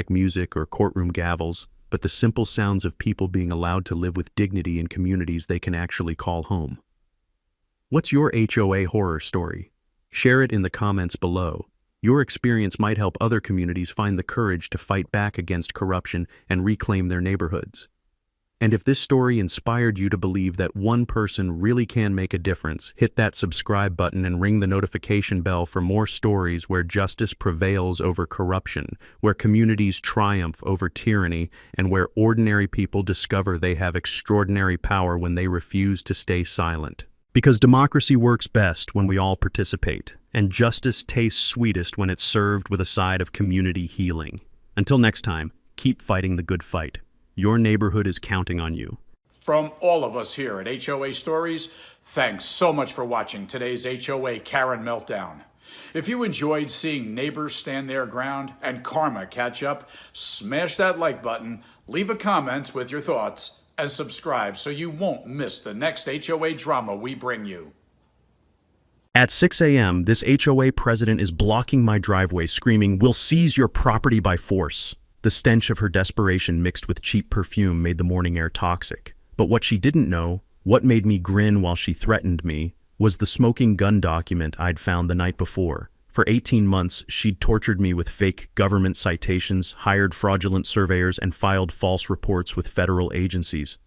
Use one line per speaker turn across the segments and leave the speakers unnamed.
music or courtroom gavels, but the simple sounds of people being allowed to live with dignity in communities they can actually call home. What's your HOA horror story? Share it in the comments below. Your experience might help other communities find the courage to fight back against corruption and reclaim their neighborhoods. And if this story inspired you to believe that one person really can make a difference, hit that subscribe button and ring the notification bell for more stories where justice prevails over corruption, where communities triumph over tyranny, and where ordinary people discover they have extraordinary power when they refuse to stay silent. Because democracy works best when we all participate, and justice tastes sweetest when it's served with a side of community healing. Until next time, keep fighting the good fight. Your neighborhood is counting on you.
From all of us here at HOA Stories, thanks so much for watching today's HOA Karen Meltdown. If you enjoyed seeing neighbors stand their ground and karma catch up, smash that like button, leave a comment with your thoughts, and subscribe so you won't miss the next HOA drama we bring you.
At 6 a.m., this HOA president is blocking my driveway, screaming, "We'll seize your property by force." The stench of her desperation mixed with cheap perfume made the morning air toxic. But what she didn't know, what made me grin while she threatened me, was the smoking gun document I'd found the night before. For 18 months, she'd tortured me with fake government citations, hired fraudulent surveyors, and filed false reports with federal agencies.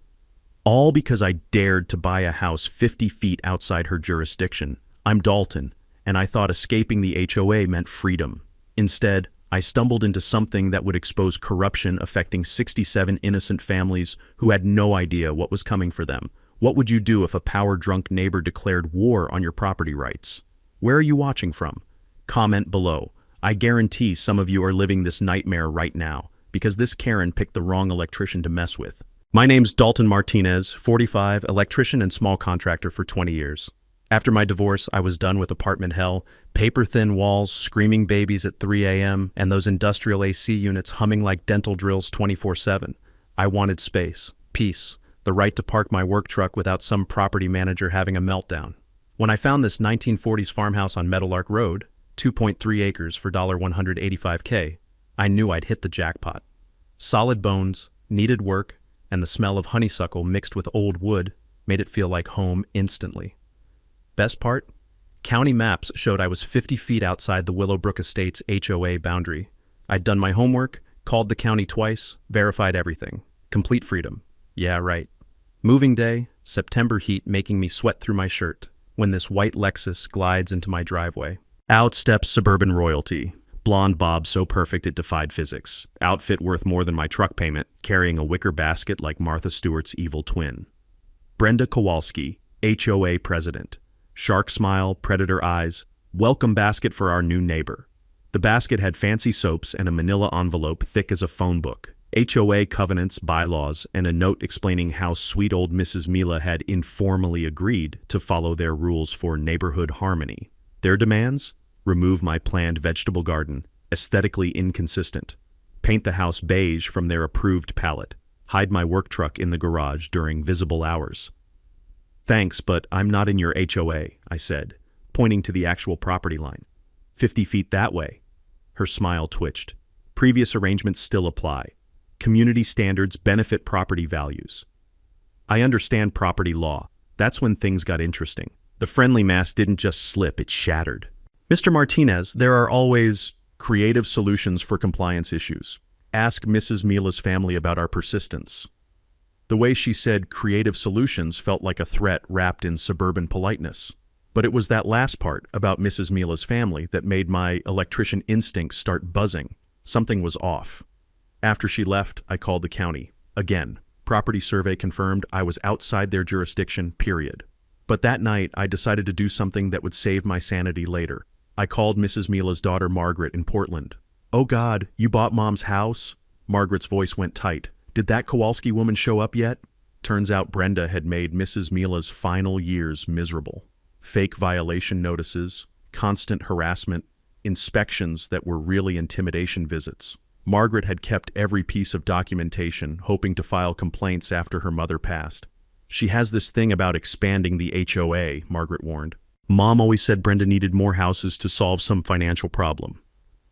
All because I dared to buy a house 50 feet outside her jurisdiction. I'm Dalton, and I thought escaping the HOA meant freedom. Instead, I stumbled into something that would expose corruption affecting 67 innocent families who had no idea what was coming for them. What would you do if a power-drunk neighbor declared war on your property rights? Where are you watching from? Comment below. I guarantee some of you are living this nightmare right now, because this Karen picked the wrong electrician to mess with. My name's Dalton Martinez, 45, electrician and small contractor for 20 years. After my divorce, I was done with apartment hell, paper-thin walls, screaming babies at 3 a.m., and those industrial AC units humming like dental drills 24/7. I wanted space, peace, the right to park my work truck without some property manager having a meltdown. When I found this 1940s farmhouse on Meadowlark Road, 2.3 acres for $185K, I knew I'd hit the jackpot. Solid bones, needed work, and the smell of honeysuckle mixed with old wood made it feel like home instantly. Best part? County maps showed I was 50 feet outside the Willowbrook Estates HOA boundary. I'd done my homework, called the county twice, verified everything. Complete freedom. Yeah, right. Moving day, September heat making me sweat through my shirt, when this white Lexus glides into my driveway. Out steps suburban royalty. Blonde bob so perfect it defied physics. Outfit worth more than my truck payment, carrying a wicker basket like Martha Stewart's evil twin. Brenda Kowalski, HOA president. Shark smile, predator eyes, welcome basket for our new neighbor. The basket had fancy soaps and a manila envelope thick as a phone book, HOA covenants, bylaws, and a note explaining how sweet old Mrs. Mila had informally agreed to follow their rules for neighborhood harmony. Their demands? Remove my planned vegetable garden, aesthetically inconsistent. Paint the house beige from their approved palette. Hide my work truck in the garage during visible hours. Thanks, but I'm not in your HOA, I said, pointing to the actual property line. 50 feet that way. Her smile twitched. Previous arrangements still apply. Community standards benefit property values. I understand property law. That's when things got interesting. The friendly mask didn't just slip, it shattered. Mr. Martinez, there are always creative solutions for compliance issues. Ask Mrs. Mila's family about our persistence. The way she said creative solutions felt like a threat wrapped in suburban politeness. But it was that last part about Mrs. Mila's family that made my electrician instincts start buzzing. Something was off. After she left, I called the county. Again, property survey confirmed I was outside their jurisdiction, period. But that night, I decided to do something that would save my sanity later. I called Mrs. Mila's daughter Margaret in Portland. "Oh God, you bought Mom's house?" Margaret's voice went tight. "Did that Kowalski woman show up yet?" Turns out Brenda had made Mrs. Mila's final years miserable. Fake violation notices, constant harassment, inspections that were really intimidation visits. Margaret had kept every piece of documentation, hoping to file complaints after her mother passed. "She has this thing about expanding the HOA," Margaret warned. "Mom always said Brenda needed more houses to solve some financial problem."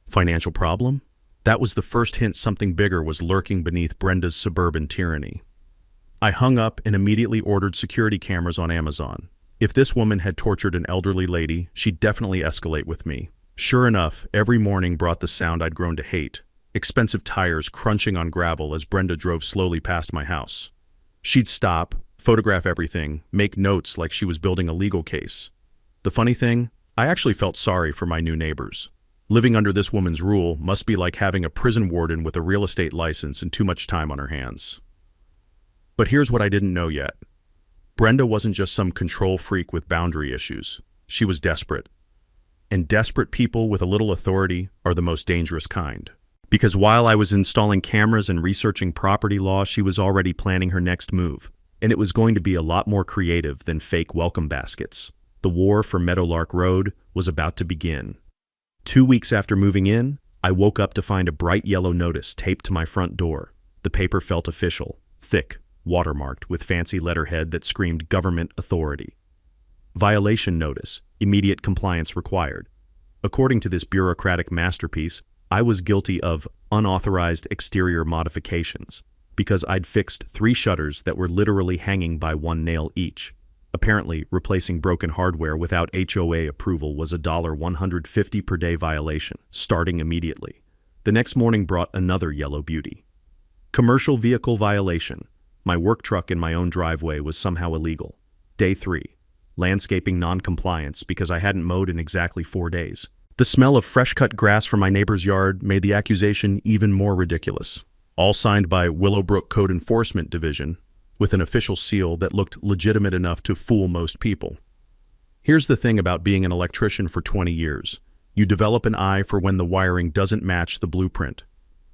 Financial problem? That was the first hint something bigger was lurking beneath Brenda's suburban tyranny. I hung up and immediately ordered security cameras on Amazon. If this woman had tortured an elderly lady, she'd definitely escalate with me. Sure enough, every morning brought the sound I'd grown to hate. Expensive tires crunching on gravel as Brenda drove slowly past my house. She'd stop, photograph everything, make notes like she was building a legal case. The funny thing, I actually felt sorry for my new neighbors. Living under this woman's rule must be like having a prison warden with a real estate license and too much time on her hands. But here's what I didn't know yet. Brenda wasn't just some control freak with boundary issues. She was desperate. And desperate people with a little authority are the most dangerous kind. Because while I was installing cameras and researching property law, she was already planning her next move. And it was going to be a lot more creative than fake welcome baskets. The war for Meadowlark Road was about to begin. 2 weeks after moving in, I woke up to find a bright yellow notice taped to my front door. The paper felt official, thick, watermarked with fancy letterhead that screamed government authority. Violation notice, immediate compliance required. According to this bureaucratic masterpiece, I was guilty of unauthorized exterior modifications because I'd fixed 3 shutters that were literally hanging by 1 nail each. Apparently, replacing broken hardware without HOA approval was a $150 per day violation, starting immediately. The next morning brought another yellow beauty. Commercial vehicle violation. My work truck in my own driveway was somehow illegal. Day 3. Landscaping non-compliance because I hadn't mowed in exactly 4 days. The smell of fresh-cut grass from my neighbor's yard made the accusation even more ridiculous. All signed by Willowbrook Code Enforcement Division, with an official seal that looked legitimate enough to fool most people. Here's the thing about being an electrician for 20 years. You develop an eye for when the wiring doesn't match the blueprint.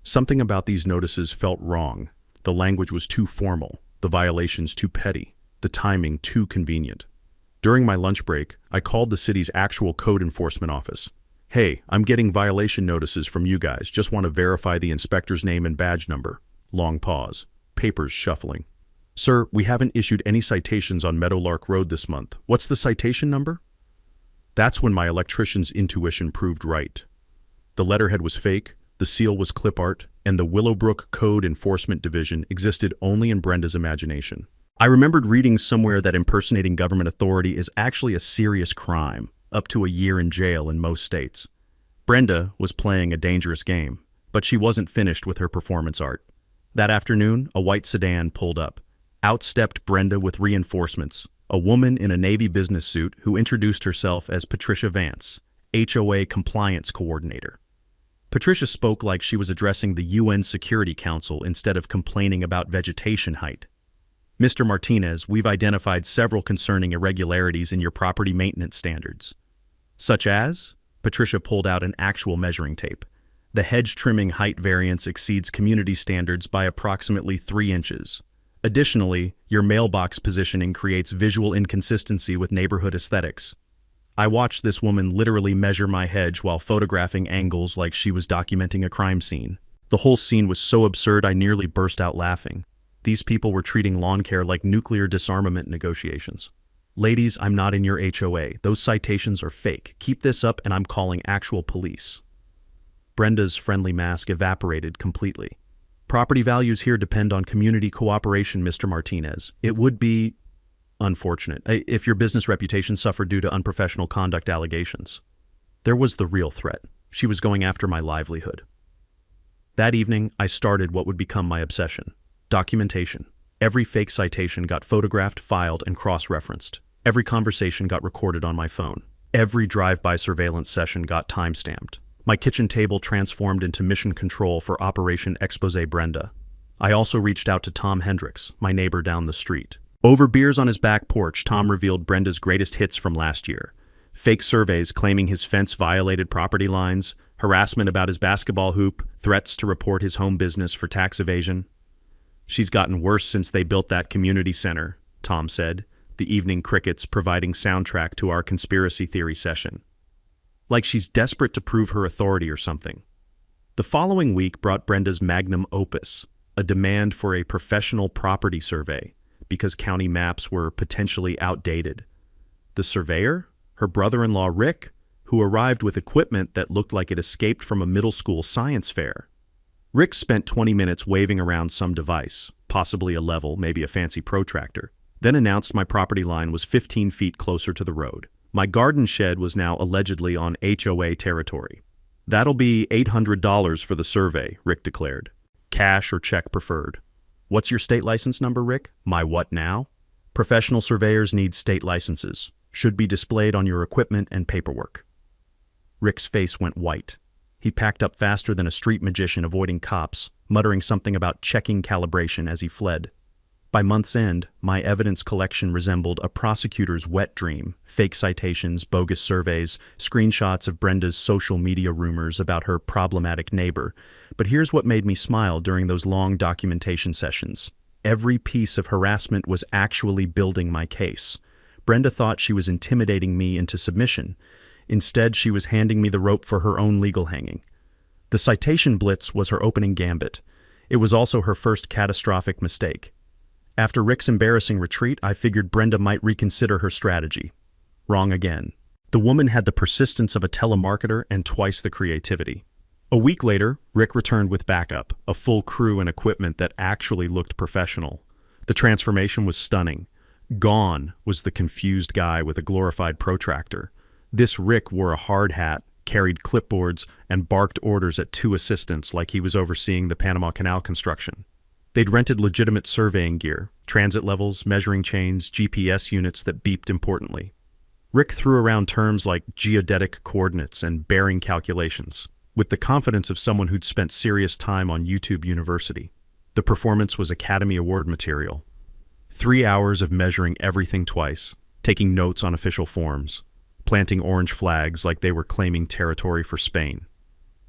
Something about these notices felt wrong. The language was too formal, the violations too petty, the timing too convenient. During my lunch break, I called the city's actual code enforcement office. Hey, I'm getting violation notices from you guys. Just want to verify the inspector's name and badge number. Long pause. Papers shuffling. Sir, we haven't issued any citations on Meadowlark Road this month. What's the citation number? That's when my electrician's intuition proved right. The letterhead was fake, the seal was clip art, and the Willowbrook Code Enforcement Division existed only in Brenda's imagination. I remembered reading somewhere that impersonating government authority is actually a serious crime, up to a year in jail in most states. Brenda was playing a dangerous game, but she wasn't finished with her performance art. That afternoon, a white sedan pulled up. Out stepped Brenda with reinforcements, a woman in a Navy business suit who introduced herself as Patricia Vance, HOA Compliance Coordinator. Patricia spoke like she was addressing the UN Security Council instead of complaining about vegetation height. Mr. Martinez, we've identified several concerning irregularities in your property maintenance standards. Such as? Patricia pulled out an actual measuring tape. The hedge trimming height variance exceeds community standards by approximately 3 inches. Additionally, your mailbox positioning creates visual inconsistency with neighborhood aesthetics. I watched this woman literally measure my hedge while photographing angles like she was documenting a crime scene. The whole scene was so absurd I nearly burst out laughing. These people were treating lawn care like nuclear disarmament negotiations. Ladies, I'm not in your HOA. Those citations are fake. Keep this up and I'm calling actual police. Brenda's friendly mask evaporated completely. Property values here depend on community cooperation, Mr. Martinez. It would be unfortunate if your business reputation suffered due to unprofessional conduct allegations. There was the real threat. She was going after my livelihood. That evening, I started what would become my obsession. Documentation. Every fake citation got photographed, filed, and cross-referenced. Every conversation got recorded on my phone. Every drive-by surveillance session got time-stamped. My kitchen table transformed into mission control for Operation Expose Brenda. I also reached out to Tom Hendricks, my neighbor down the street. Over beers on his back porch, Tom revealed Brenda's greatest hits from last year. Fake surveys claiming his fence violated property lines, harassment about his basketball hoop, threats to report his home business for tax evasion. She's gotten worse since they built that community center, Tom said, the evening crickets providing soundtrack to our conspiracy theory session. Like she's desperate to prove her authority or something. The following week brought Brenda's magnum opus, a demand for a professional property survey, because county maps were potentially outdated. The surveyor, her brother-in-law Rick, who arrived with equipment that looked like it escaped from a middle school science fair. Rick spent 20 minutes waving around some device, possibly a level, maybe a fancy protractor, then announced my property line was 15 feet closer to the road. My garden shed was now allegedly on HOA territory. "That'll be $800 for the survey," Rick declared. "Cash or check preferred." "What's your state license number, Rick?" "My what now?" "Professional surveyors need state licenses. Should be displayed on your equipment and paperwork." Rick's face went white. He packed up faster than a street magician avoiding cops, muttering something about checking calibration as he fled. By month's end, my evidence collection resembled a prosecutor's wet dream: fake citations, bogus surveys, screenshots of Brenda's social media rumors about her problematic neighbor. But here's what made me smile during those long documentation sessions. Every piece of harassment was actually building my case. Brenda thought she was intimidating me into submission. Instead, she was handing me the rope for her own legal hanging. The citation blitz was her opening gambit. It was also her first catastrophic mistake. After Rick's embarrassing retreat, I figured Brenda might reconsider her strategy. Wrong again. The woman had the persistence of a telemarketer and twice the creativity. A week later, Rick returned with backup, a full crew and equipment that actually looked professional. The transformation was stunning. Gone was the confused guy with a glorified protractor. This Rick wore a hard hat, carried clipboards, and barked orders at two assistants like he was overseeing the Panama Canal construction. They'd rented legitimate surveying gear, transit levels, measuring chains, GPS units that beeped importantly. Rick threw around terms like geodetic coordinates and bearing calculations, with the confidence of someone who'd spent serious time on YouTube University. The performance was Academy Award material. 3 hours of measuring everything twice, taking notes on official forms, planting orange flags like they were claiming territory for Spain.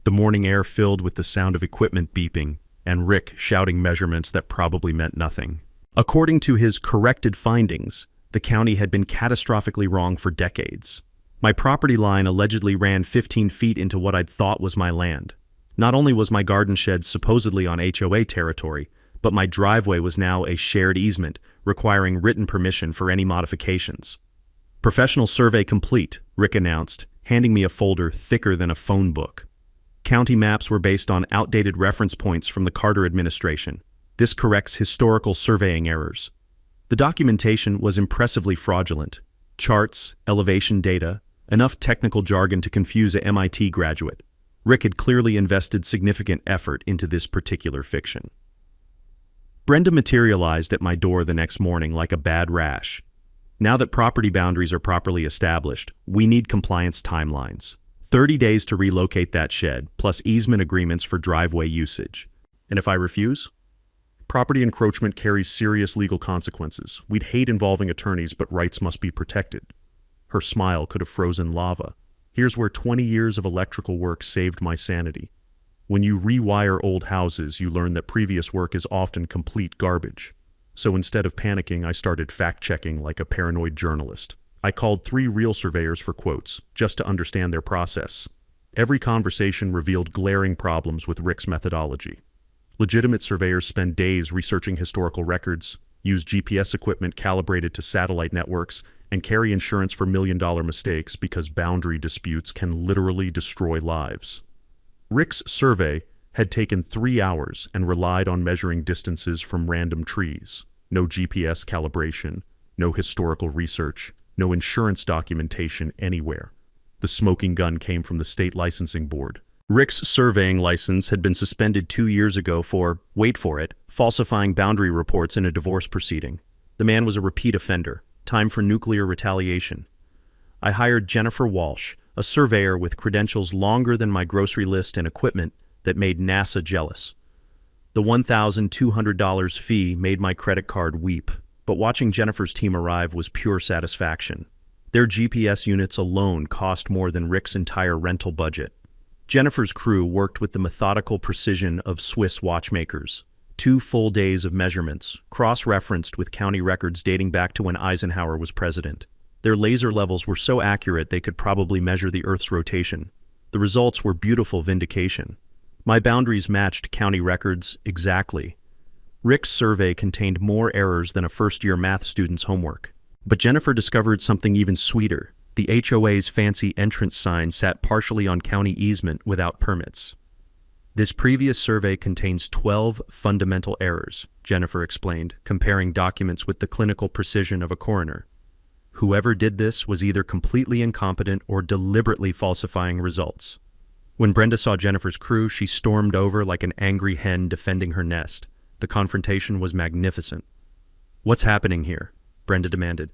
The morning air filled with the sound of equipment beeping, and Rick shouting measurements that probably meant nothing. According to his corrected findings, the county had been catastrophically wrong for decades. My property line allegedly ran 15 feet into what I'd thought was my land. Not only was my garden shed supposedly on HOA territory, but my driveway was now a shared easement, requiring written permission for any modifications. "Professional survey complete," Rick announced, handing me a folder thicker than a phone book. County maps were based on outdated reference points from the Carter administration. This corrects historical surveying errors. The documentation was impressively fraudulent. Charts, elevation data, enough technical jargon to confuse a MIT graduate. Rick had clearly invested significant effort into this particular fiction. Brenda materialized at my door the next morning like a bad rash. Now that property boundaries are properly established, we need compliance timelines. 30 days to relocate that shed, plus easement agreements for driveway usage. And if I refuse? Property encroachment carries serious legal consequences. We'd hate involving attorneys, but rights must be protected. Her smile could have frozen lava. Here's where 20 years of electrical work saved my sanity. When you rewire old houses, you learn that previous work is often complete garbage. So instead of panicking, I started fact-checking like a paranoid journalist. I called 3 real surveyors for quotes, just to understand their process. Every conversation revealed glaring problems with Rick's methodology. Legitimate surveyors spend days researching historical records, use GPS equipment calibrated to satellite networks, and carry insurance for million-dollar mistakes because boundary disputes can literally destroy lives. Rick's survey had taken 3 hours and relied on measuring distances from random trees. No GPS calibration, no historical research, no insurance documentation anywhere. The smoking gun came from the state licensing board. Rick's surveying license had been suspended 2 years ago for, wait for it, falsifying boundary reports in a divorce proceeding. The man was a repeat offender. Time for nuclear retaliation. I hired Jennifer Walsh, a surveyor with credentials longer than my grocery list and equipment that made NASA jealous. The $1,200 fee made my credit card weep, but watching Jennifer's team arrive was pure satisfaction. Their GPS units alone cost more than Rick's entire rental budget. Jennifer's crew worked with the methodical precision of Swiss watchmakers. 2 full days of measurements, cross-referenced with county records dating back to when Eisenhower was president. Their laser levels were so accurate they could probably measure the Earth's rotation. The results were beautiful vindication. My boundaries matched county records exactly. Rick's survey contained more errors than a first-year math student's homework. But Jennifer discovered something even sweeter. The HOA's fancy entrance sign sat partially on county easement without permits. This previous survey contains 12 fundamental errors, Jennifer explained, comparing documents with the clinical precision of a coroner. Whoever did this was either completely incompetent or deliberately falsifying results. When Brenda saw Jennifer's crew, she stormed over like an angry hen defending her nest. The confrontation was magnificent. "What's happening here?" Brenda demanded.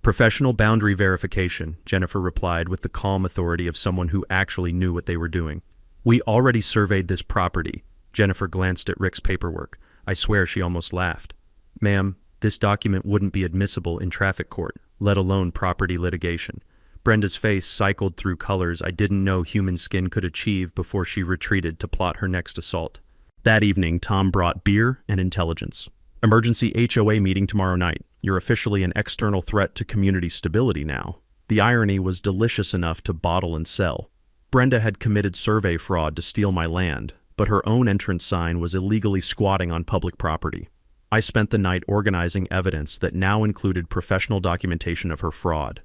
"Professional boundary verification," Jennifer replied with the calm authority of someone who actually knew what they were doing. "We already surveyed this property." Jennifer glanced at Rick's paperwork. I swear she almost laughed. "Ma'am, this document wouldn't be admissible in traffic court, let alone property litigation." Brenda's face cycled through colors I didn't know human skin could achieve before she retreated to plot her next assault. That evening, Tom brought beer and intelligence. "Emergency HOA meeting tomorrow night. You're officially an external threat to community stability now." The irony was delicious enough to bottle and sell. Brenda had committed survey fraud to steal my land, but her own entrance sign was illegally squatting on public property. I spent the night organizing evidence that now included professional documentation of her fraud.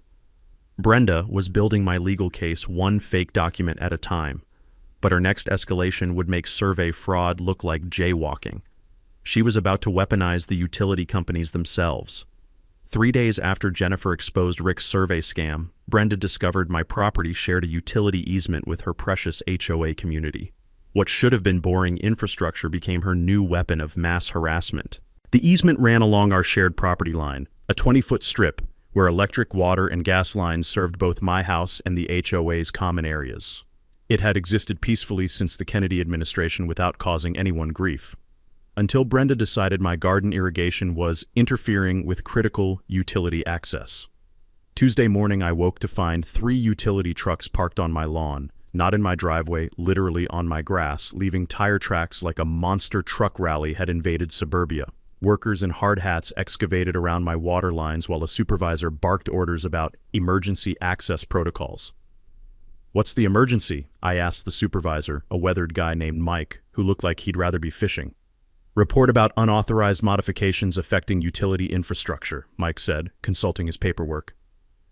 Brenda was building my legal case one fake document at a time, but her next escalation would make survey fraud look like jaywalking. She was about to weaponize the utility companies themselves. 3 days after Jennifer exposed Rick's survey scam, Brenda discovered my property shared a utility easement with her precious HOA community. What should have been boring infrastructure became her new weapon of mass harassment. The easement ran along our shared property line, a 20-foot strip where electric, water, and gas lines served both my house and the HOA's common areas. It had existed peacefully since the Kennedy administration without causing anyone grief. Until Brenda decided my garden irrigation was interfering with critical utility access. Tuesday morning, I woke to find 3 utility trucks parked on my lawn, not in my driveway, literally on my grass, leaving tire tracks like a monster truck rally had invaded suburbia. Workers in hard hats excavated around my water lines while a supervisor barked orders about emergency access protocols. "What's the emergency?" I asked the supervisor, a weathered guy named Mike, who looked like he'd rather be fishing. "Report about unauthorized modifications affecting utility infrastructure," Mike said, consulting his paperwork.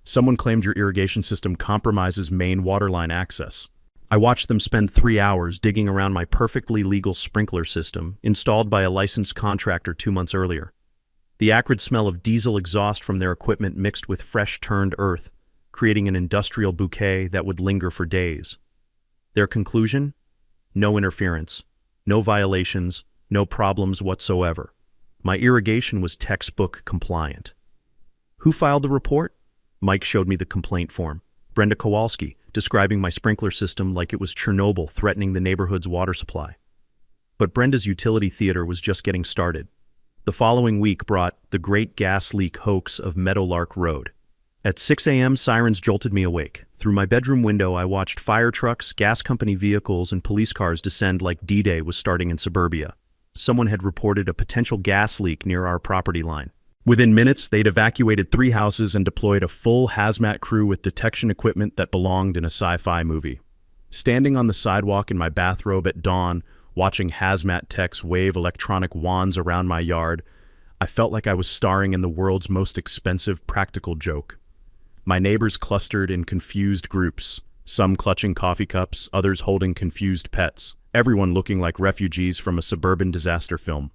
"Someone claimed your irrigation system compromises main waterline access." I watched them spend 3 hours digging around my perfectly legal sprinkler system, installed by a licensed contractor 2 months earlier. The acrid smell of diesel exhaust from their equipment mixed with fresh turned earth, creating an industrial bouquet that would linger for days. Their conclusion? No interference, no violations, no problems whatsoever. My irrigation was textbook compliant. "Who filed the report?" Mike showed me the complaint form. "Brenda Kowalski, describing my sprinkler system like it was Chernobyl threatening the neighborhood's water supply." But Brenda's utility theater was just getting started. The following week brought the great gas leak hoax of Meadowlark Road. At 6 a.m., sirens jolted me awake. Through my bedroom window, I watched fire trucks, gas company vehicles, and police cars descend like D-Day was starting in suburbia. Someone had reported a potential gas leak near our property line. Within minutes, they'd evacuated 3 houses and deployed a full hazmat crew with detection equipment that belonged in a sci-fi movie. Standing on the sidewalk in my bathrobe at dawn, watching hazmat techs wave electronic wands around my yard, I felt like I was starring in the world's most expensive practical joke. My neighbors clustered in confused groups, some clutching coffee cups, others holding confused pets, everyone looking like refugees from a suburban disaster film.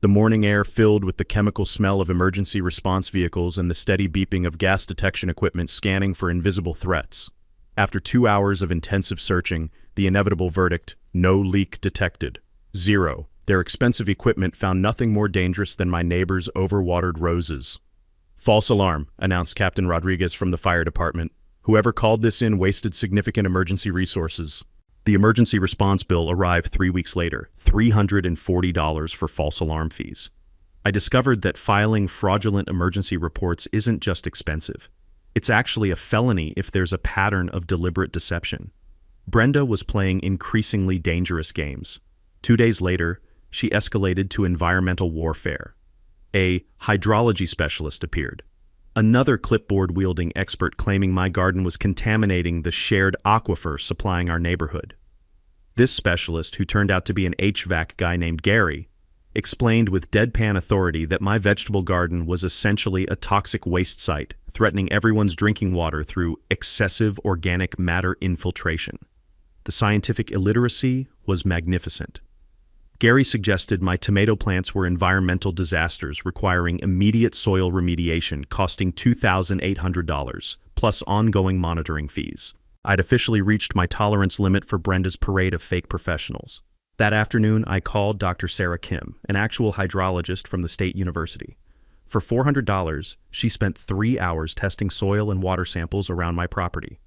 The morning air filled with the chemical smell of emergency response vehicles and the steady beeping of gas detection equipment scanning for invisible threats. After 2 hours of intensive searching, the inevitable verdict, no leak detected. 0. Their expensive equipment found nothing more dangerous than my neighbor's overwatered roses. "False alarm," announced Captain Rodriguez from the fire department. "Whoever called this in wasted significant emergency resources." The emergency response bill arrived 3 weeks later, $340 for false alarm fees. I discovered that filing fraudulent emergency reports isn't just expensive. It's actually a felony if there's a pattern of deliberate deception. Brenda was playing increasingly dangerous games. 2 days later, she escalated to environmental warfare. A hydrology specialist appeared. Another clipboard-wielding expert claiming my garden was contaminating the shared aquifer supplying our neighborhood. This specialist, who turned out to be an HVAC guy named Gary, explained with deadpan authority that my vegetable garden was essentially a toxic waste site, threatening everyone's drinking water through excessive organic matter infiltration. The scientific illiteracy was magnificent. Gary suggested my tomato plants were environmental disasters requiring immediate soil remediation, costing $2,800, plus ongoing monitoring fees. I'd officially reached my tolerance limit for Brenda's parade of fake professionals. That afternoon, I called Dr. Sarah Kim, an actual hydrologist from the state university. For $400, she spent 3 hours testing soil and water samples around my property.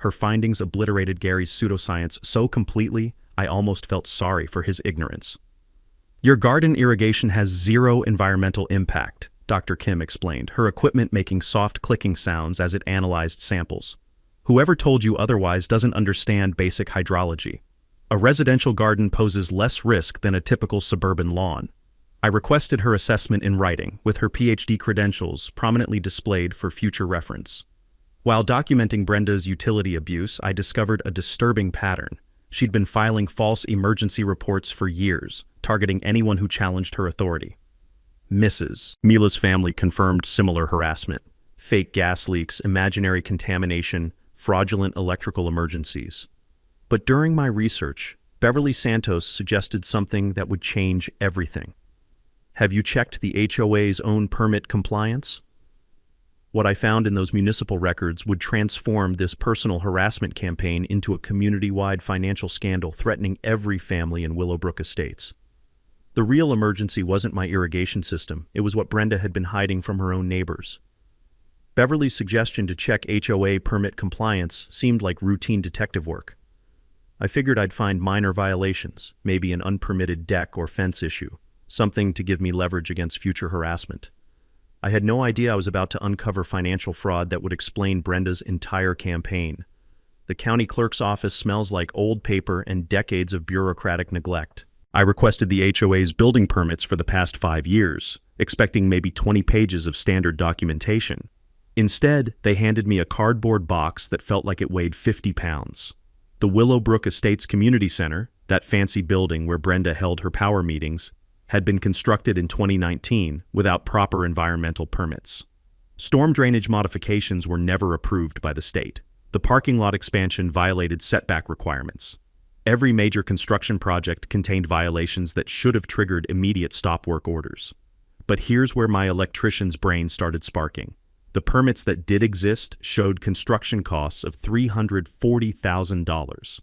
Her findings obliterated Gary's pseudoscience so completely, I almost felt sorry for his ignorance. Your garden irrigation has zero environmental impact, Dr. Kim explained, her equipment making soft clicking sounds as it analyzed samples. Whoever told you otherwise doesn't understand basic hydrology. A residential garden poses less risk than a typical suburban lawn. I requested her assessment in writing, with her PhD credentials prominently displayed for future reference. While documenting Brenda's utility abuse, I discovered a disturbing pattern. She'd been filing false emergency reports for years, targeting anyone who challenged her authority. Mrs. Mila's family confirmed similar harassment: fake gas leaks, imaginary contamination, fraudulent electrical emergencies. But during my research, Beverly Santos suggested something that would change everything. Have you checked the HOA's own permit compliance? What I found in those municipal records would transform this personal harassment campaign into a community-wide financial scandal threatening every family in Willowbrook Estates. The real emergency wasn't my irrigation system, it was what Brenda had been hiding from her own neighbors. Beverly's suggestion to check HOA permit compliance seemed like routine detective work. I figured I'd find minor violations, maybe an unpermitted deck or fence issue, something to give me leverage against future harassment. I had no idea I was about to uncover financial fraud that would explain Brenda's entire campaign. The county clerk's office smells like old paper and decades of bureaucratic neglect. I requested the HOA's building permits for the past 5 years, expecting maybe 20 pages of standard documentation. Instead, they handed me a cardboard box that felt like it weighed 50 pounds. The Willowbrook Estates Community Center, that fancy building where Brenda held her power meetings, had been constructed in 2019 without proper environmental permits. Storm drainage modifications were never approved by the state. The parking lot expansion violated setback requirements. Every major construction project contained violations that should have triggered immediate stop work orders. But here's where my electrician's brain started sparking. The permits that did exist showed construction costs of $340,000.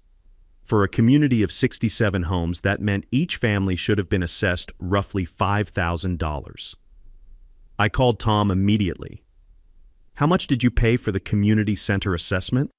For a community of 67 homes, that meant each family should have been assessed roughly $5,000. I called Tom immediately. How much did you pay for the community center assessment?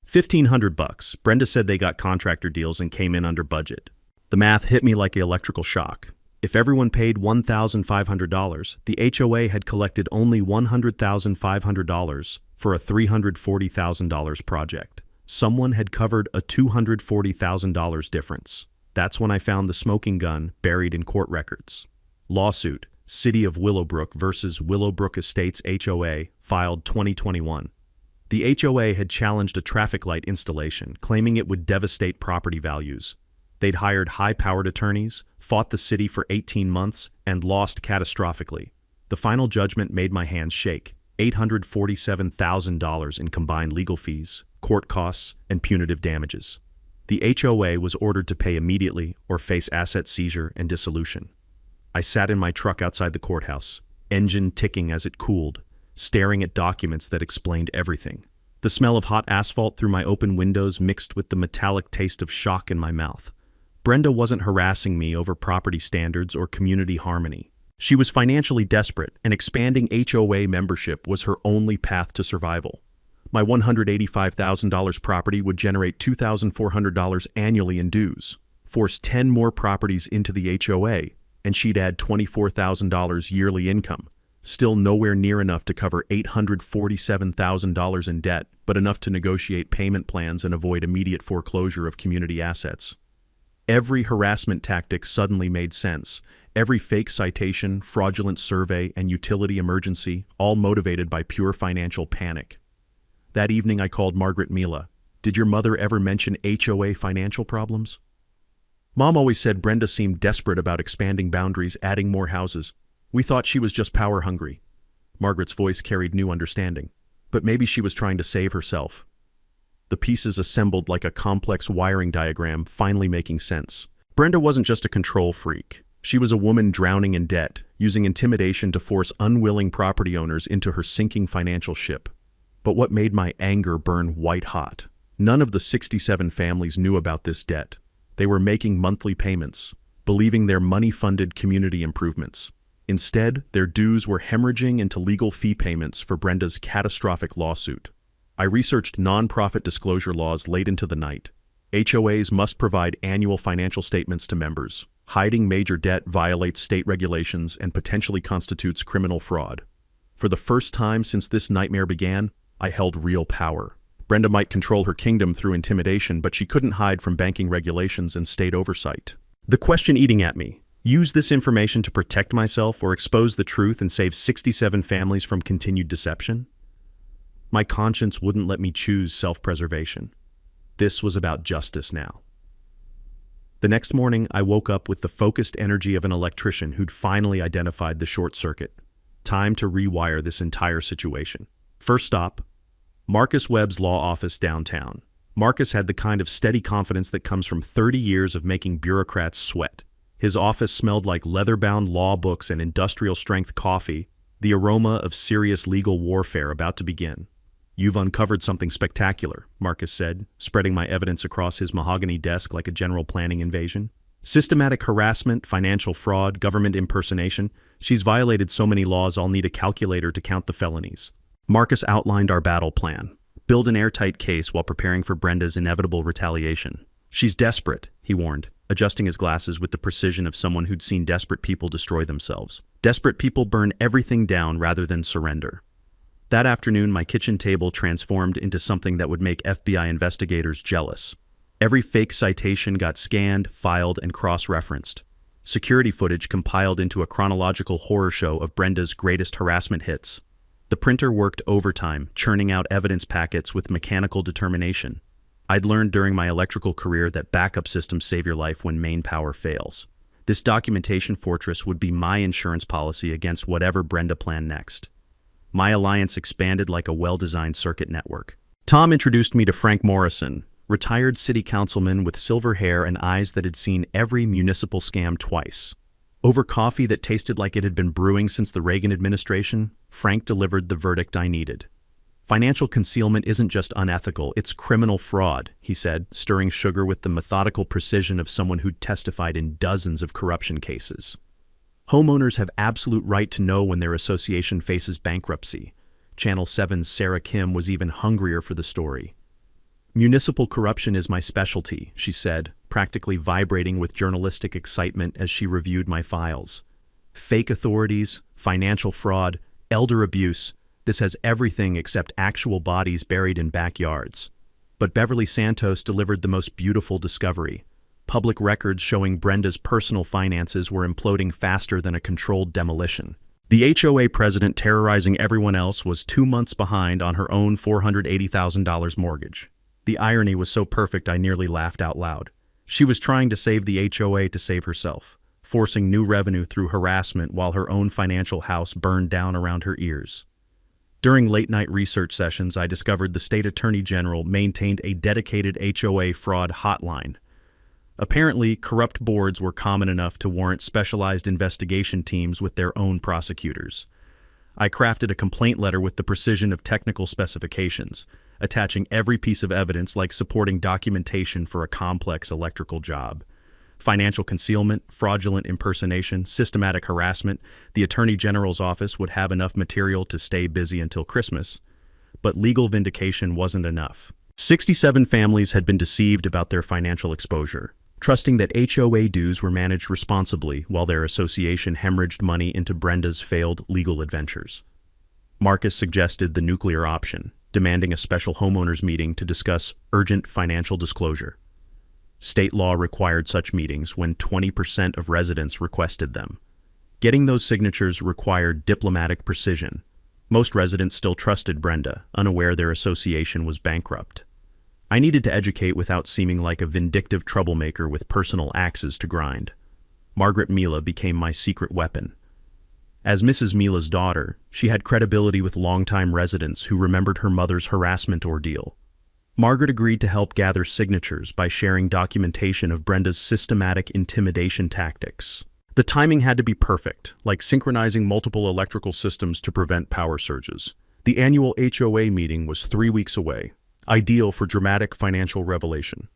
$1,500. Brenda said they got contractor deals and came in under budget. The math hit me like an electrical shock. If everyone paid $1,500, the HOA had collected only $100,500 for a $340,000 project. Someone had covered a $240,000 difference. That's when I found the smoking gun buried in court records. Lawsuit, City of Willowbrook versus Willowbrook Estates HOA, filed 2021. The HOA had challenged a traffic light installation, claiming it would devastate property values. They'd hired high-powered attorneys, fought the city for 18 months, and lost catastrophically. The final judgment made my hands shake: $847,000 in combined legal fees, court costs, and punitive damages. The HOA was ordered to pay immediately or face asset seizure and dissolution. I sat in my truck outside the courthouse, engine ticking as it cooled, staring at documents that explained everything. The smell of hot asphalt through my open windows mixed with the metallic taste of shock in my mouth. Brenda wasn't harassing me over property standards or community harmony. She was financially desperate, and expanding HOA membership was her only path to survival. My $185,000 property would generate $2,400 annually in dues, force 10 more properties into the HOA, and she'd add $24,000 yearly income. Still nowhere near enough to cover $847,000 in debt, but enough to negotiate payment plans and avoid immediate foreclosure of community assets. Every harassment tactic suddenly made sense. Every fake citation, fraudulent survey, and utility emergency, all motivated by pure financial panic. That evening I called Margaret Mila. Did your mother ever mention HOA financial problems? Mom always said Brenda seemed desperate about expanding boundaries, adding more houses. We thought she was just power hungry. Margaret's voice carried new understanding. But maybe she was trying to save herself. the pieces assembled like a complex wiring diagram, finally making sense. Brenda wasn't just a control freak. She was a woman drowning in debt, using intimidation to force unwilling property owners into her sinking financial ship. But what made my anger burn white hot? None of the 67 families knew about this debt. They were making monthly payments, believing their money-funded community improvements. Instead, their dues were hemorrhaging into legal fee payments for Brenda's catastrophic lawsuit. I researched nonprofit disclosure laws late into the night. HOAs must provide annual financial statements to members. Hiding major debt violates state regulations and potentially constitutes criminal fraud. For the first time since this nightmare began, I held real power. Brenda might control her kingdom through intimidation, but she couldn't hide from banking regulations and state oversight. The question eating at me: use this information to protect myself or expose the truth and save 67 families from continued deception? My conscience wouldn't let me choose self-preservation. This was about justice now. The next morning, I woke up with the focused energy of an electrician who'd finally identified the short circuit. Time to rewire this entire situation. First stop, Marcus Webb's law office downtown. Marcus had the kind of steady confidence that comes from 30 years of making bureaucrats sweat. His office smelled like leather-bound law books and industrial-strength coffee, the aroma of serious legal warfare about to begin. "You've uncovered something spectacular," Marcus said, spreading my evidence across his mahogany desk like a general planning invasion. "Systematic harassment, financial fraud, government impersonation. She's violated so many laws I'll need a calculator to count the felonies." Marcus outlined our battle plan. Build an airtight case while preparing for Brenda's inevitable retaliation. "She's desperate," he warned, adjusting his glasses with the precision of someone who'd seen desperate people destroy themselves. "Desperate people burn everything down rather than surrender." That afternoon, my kitchen table transformed into something that would make FBI investigators jealous. Every fake citation got scanned, filed, and cross-referenced. Security footage compiled into a chronological horror show of Brenda's greatest harassment hits. The printer worked overtime, churning out evidence packets with mechanical determination. I'd learned during my electrical career that backup systems save your life when main power fails. This documentation fortress would be my insurance policy against whatever Brenda planned next. My alliance expanded like a well-designed circuit network. Tom introduced me to Frank Morrison, retired city councilman with silver hair and eyes that had seen every municipal scam twice. Over coffee that tasted like it had been brewing since the Reagan administration, Frank delivered the verdict I needed. "Financial concealment isn't just unethical, it's criminal fraud," he said, stirring sugar with the methodical precision of someone who'd testified in dozens of corruption cases. "Homeowners have absolute right to know when their association faces bankruptcy." Channel 7's Sarah Kim was even hungrier for the story. "Municipal corruption is my specialty," she said, practically vibrating with journalistic excitement as she reviewed my files. "Fake authorities, financial fraud, elder abuse, this has everything except actual bodies buried in backyards." But Beverly Santos delivered the most beautiful discovery. Public records showing Brenda's personal finances were imploding faster than a controlled demolition. The HOA president terrorizing everyone else was 2 months behind on her own $480,000 mortgage. The irony was so perfect I nearly laughed out loud. She was trying to save the HOA to save herself, forcing new revenue through harassment while her own financial house burned down around her ears. During late-night research sessions, I discovered the state attorney general maintained a dedicated HOA fraud hotline. Apparently, corrupt boards were common enough to warrant specialized investigation teams with their own prosecutors. I crafted a complaint letter with the precision of technical specifications, attaching every piece of evidence like supporting documentation for a complex electrical job. Financial concealment, fraudulent impersonation, systematic harassment. The Attorney General's office would have enough material to stay busy until Christmas. But legal vindication wasn't enough. 67 families had been deceived about their financial exposure, trusting that HOA dues were managed responsibly while their association hemorrhaged money into Brenda's failed legal adventures. Marcus suggested the nuclear option, demanding a special homeowners meeting to discuss urgent financial disclosure. State law required such meetings when 20% of residents requested them. Getting those signatures required diplomatic precision. Most residents still trusted Brenda, unaware their association was bankrupt. I needed to educate without seeming like a vindictive troublemaker with personal axes to grind. Margaret Mila became my secret weapon. As Mrs. Mila's daughter, she had credibility with longtime residents who remembered her mother's harassment ordeal. Margaret agreed to help gather signatures by sharing documentation of Brenda's systematic intimidation tactics. The timing had to be perfect, like synchronizing multiple electrical systems to prevent power surges. The annual HOA meeting was 3 weeks away, ideal for dramatic financial revelation.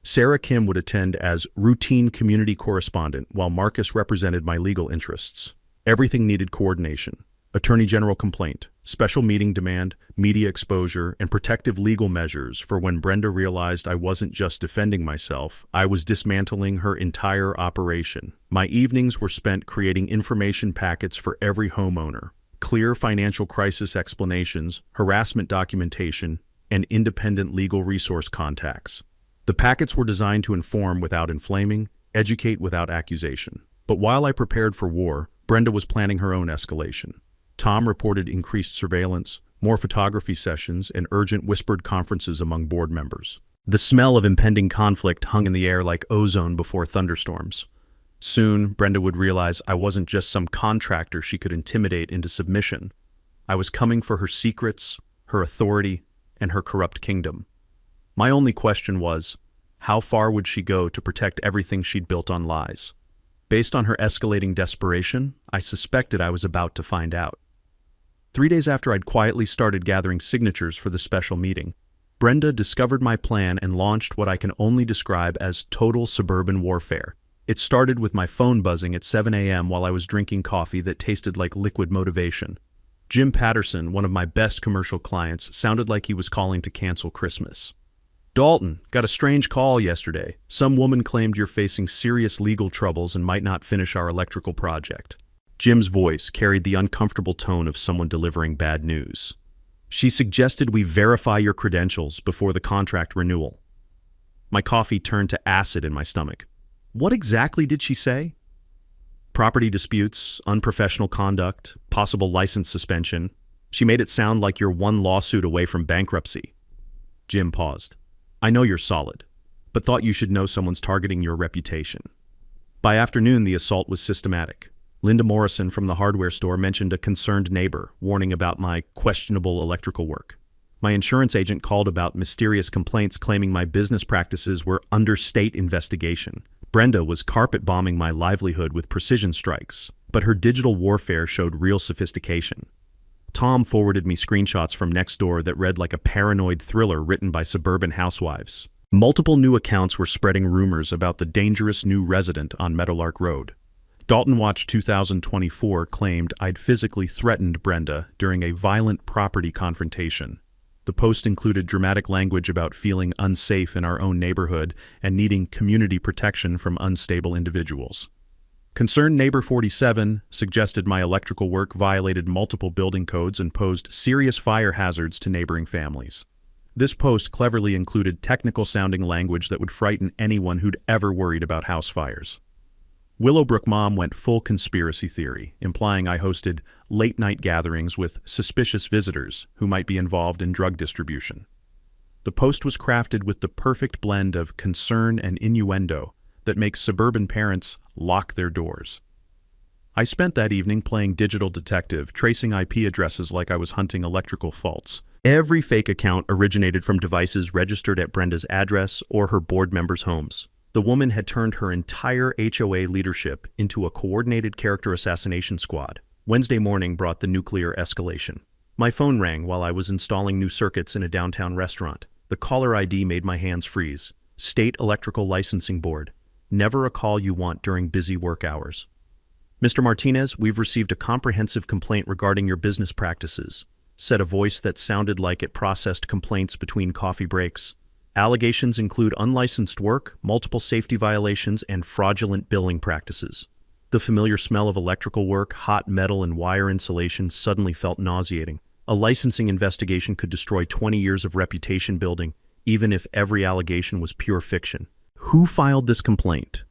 Sarah Kim would attend as routine community correspondent while Marcus represented my legal interests. Everything needed coordination. Attorney General complaint, special meeting demand, media exposure, and protective legal measures for when Brenda realized I wasn't just defending myself, I was dismantling her entire operation. My evenings were spent creating information packets for every homeowner, clear financial crisis explanations, harassment documentation, and independent legal resource contacts. The packets were designed to inform without inflaming, educate without accusation. But while I prepared for war, Brenda was planning her own escalation. Tom reported increased surveillance, more photography sessions, and urgent whispered conferences among board members. The smell of impending conflict hung in the air like ozone before thunderstorms. Soon, Brenda would realize I wasn't just some contractor she could intimidate into submission. I was coming for her secrets, her authority, and her corrupt kingdom. My only question was, how far would she go to protect everything she'd built on lies? Based on her escalating desperation, I suspected I was about to find out. 3 days after I'd quietly started gathering signatures for the special meeting, Brenda discovered my plan and launched what I can only describe as total suburban warfare. It started with my phone buzzing at 7 a.m. while I was drinking coffee that tasted like liquid motivation. Jim Patterson, one of my best commercial clients, sounded like he was calling to cancel Christmas. Dalton, got a strange call yesterday. Some woman claimed you're facing serious legal troubles and might not finish our electrical project. Jim's voice carried the uncomfortable tone of someone delivering bad news. She suggested we verify your credentials before the contract renewal. My coffee turned to acid in my stomach. What exactly did she say? Property disputes, unprofessional conduct, possible license suspension. She made it sound like you're one lawsuit away from bankruptcy. Jim paused. I know you're solid, but thought you should know someone's targeting your reputation. By afternoon, the assault was systematic. Linda Morrison from the hardware store mentioned a concerned neighbor, warning about my questionable electrical work. My insurance agent called about mysterious complaints claiming my business practices were under state investigation. Brenda was carpet bombing my livelihood with precision strikes, but her digital warfare showed real sophistication. Tom forwarded me screenshots from next door that read like a paranoid thriller written by suburban housewives. Multiple new accounts were spreading rumors about the dangerous new resident on Meadowlark Road. Dalton Watch 2024 claimed I'd physically threatened Brenda during a violent property confrontation. The post included dramatic language about feeling unsafe in our own neighborhood and needing community protection from unstable individuals. Concerned Neighbor 47 suggested my electrical work violated multiple building codes and posed serious fire hazards to neighboring families. This post cleverly included technical-sounding language that would frighten anyone who'd ever worried about house fires. Willowbrook Mom went full conspiracy theory, implying I hosted late-night gatherings with suspicious visitors who might be involved in drug distribution. The post was crafted with the perfect blend of concern and innuendo that makes suburban parents lock their doors. I spent that evening playing digital detective, tracing IP addresses like I was hunting electrical faults. Every fake account originated from devices registered at Brenda's address or her board members' homes. The woman had turned her entire HOA leadership into a coordinated character assassination squad. Wednesday morning brought the nuclear escalation. My phone rang while I was installing new circuits in a downtown restaurant. The caller ID made my hands freeze. State Electrical Licensing Board. Never a call you want during busy work hours. Mr. Martinez, we've received a comprehensive complaint regarding your business practices, said a voice that sounded like it processed complaints between coffee breaks. Allegations include unlicensed work, multiple safety violations, and fraudulent billing practices. The familiar smell of electrical work, hot metal, and wire insulation suddenly felt nauseating. A licensing investigation could destroy 20 years of reputation building, even if every allegation was pure fiction. Who filed this complaint?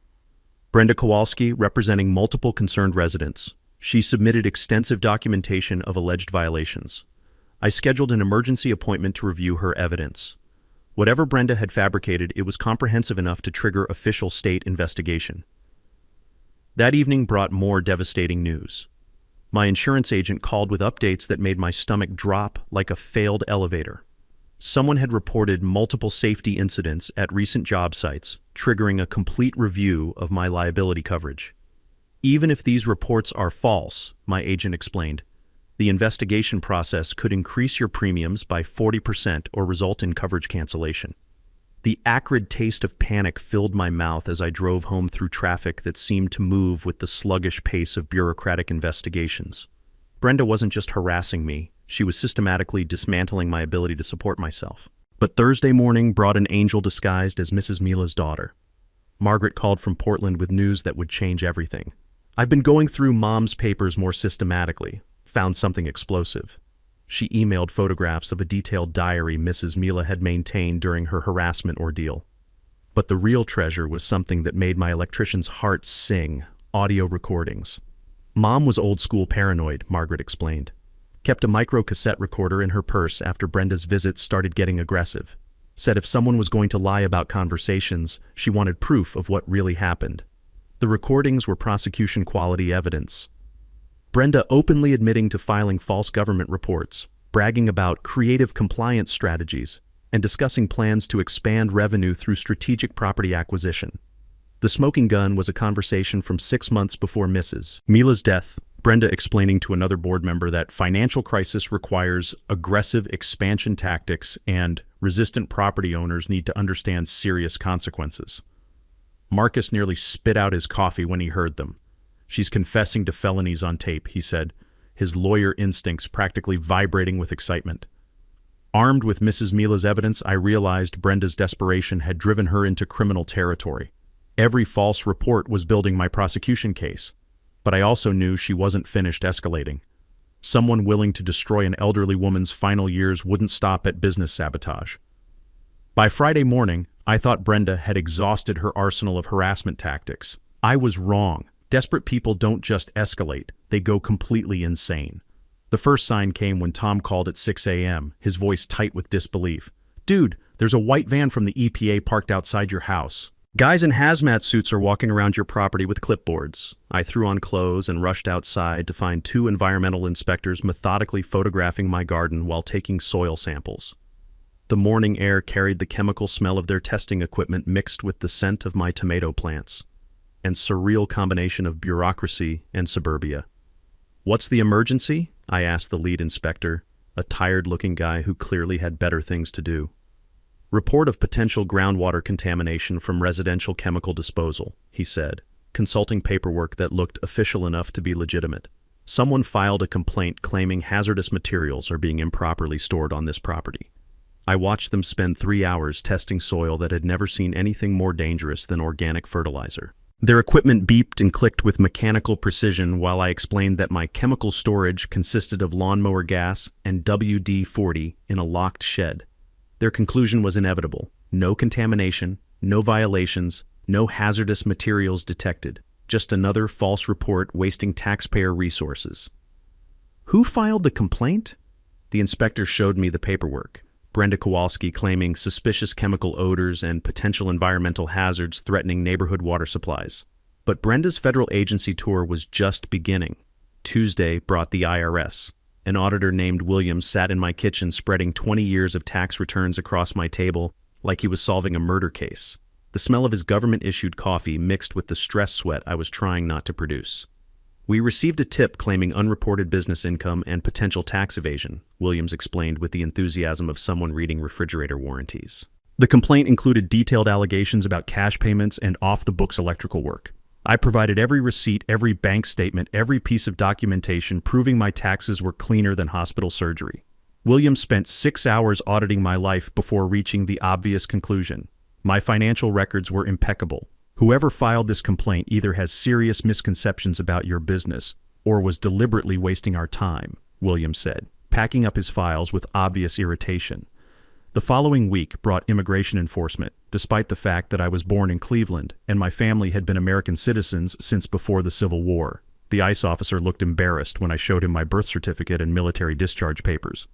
Brenda Kowalski, representing multiple concerned residents. She submitted extensive documentation of alleged violations. I scheduled an emergency appointment to review her evidence. Whatever Brenda had fabricated, it was comprehensive enough to trigger official state investigation. That evening brought more devastating news. My insurance agent called with updates that made my stomach drop like a failed elevator. Someone had reported multiple safety incidents at recent job sites, triggering a complete review of my liability coverage. Even if these reports are false, my agent explained, the investigation process could increase your premiums by 40% or result in coverage cancellation. The acrid taste of panic filled my mouth as I drove home through traffic that seemed to move with the sluggish pace of bureaucratic investigations. Brenda wasn't just harassing me, she was systematically dismantling my ability to support myself. But Thursday morning brought an angel disguised as Mrs. Mila's daughter. Margaret called from Portland with news that would change everything. I've been going through Mom's papers more systematically, found something explosive. She emailed photographs of a detailed diary Mrs. Mila had maintained during her harassment ordeal. But the real treasure was something that made my electrician's heart sing: audio recordings. Mom was old-school paranoid, Margaret explained. Kept a micro-cassette recorder in her purse after Brenda's visits started getting aggressive. Said if someone was going to lie about conversations, she wanted proof of what really happened. The recordings were prosecution-quality evidence. Brenda openly admitting to filing false government reports, bragging about creative compliance strategies, and discussing plans to expand revenue through strategic property acquisition. The smoking gun was a conversation from 6 months before Mrs. Mila's death, Brenda explaining to another board member that financial crisis requires aggressive expansion tactics and resistant property owners need to understand serious consequences. Marcus nearly spit out his coffee when he heard them. She's confessing to felonies on tape, he said, his lawyer instincts practically vibrating with excitement. Armed with Mrs. Mila's evidence, I realized Brenda's desperation had driven her into criminal territory. Every false report was building my prosecution case, but I also knew she wasn't finished escalating. Someone willing to destroy an elderly woman's final years wouldn't stop at business sabotage. By Friday morning, I thought Brenda had exhausted her arsenal of harassment tactics. I was wrong. Desperate people don't just escalate, they go completely insane. The first sign came when Tom called at 6 a.m., his voice tight with disbelief. "Dude, there's a white van from the EPA parked outside your house. Guys in hazmat suits are walking around your property with clipboards." I threw on clothes and rushed outside to find 2 environmental inspectors methodically photographing my garden while taking soil samples. The morning air carried the chemical smell of their testing equipment mixed with the scent of my tomato plants, and surreal combination of bureaucracy and suburbia. "What's the emergency?" I asked the lead inspector, a tired-looking guy who clearly had better things to do. "Report of potential groundwater contamination from residential chemical disposal," he said, consulting paperwork that looked official enough to be legitimate. "Someone filed a complaint claiming hazardous materials are being improperly stored on this property." I watched them spend 3 hours testing soil that had never seen anything more dangerous than organic fertilizer. Their equipment beeped and clicked with mechanical precision while I explained that my chemical storage consisted of lawnmower gas and WD-40 in a locked shed. Their conclusion was inevitable: no contamination, no violations, no hazardous materials detected. Just another false report wasting taxpayer resources. "Who filed the complaint?" The inspector showed me the paperwork. Brenda Kowalski claiming suspicious chemical odors and potential environmental hazards threatening neighborhood water supplies. But Brenda's federal agency tour was just beginning. Tuesday brought the IRS. An auditor named Williams sat in my kitchen spreading 20 years of tax returns across my table like he was solving a murder case. The smell of his government-issued coffee mixed with the stress sweat I was trying not to produce. "We received a tip claiming unreported business income and potential tax evasion," Williams explained with the enthusiasm of someone reading refrigerator warranties. The complaint included detailed allegations about cash payments and off-the-books electrical work. I provided every receipt, every bank statement, every piece of documentation proving my taxes were cleaner than hospital surgery. Williams spent 6 hours auditing my life before reaching the obvious conclusion: my financial records were impeccable. "Whoever filed this complaint either has serious misconceptions about your business or was deliberately wasting our time," Williams said, packing up his files with obvious irritation. The following week brought immigration enforcement, despite the fact that I was born in Cleveland and my family had been American citizens since before the Civil War. The ICE officer looked embarrassed when I showed him my birth certificate and military discharge papers.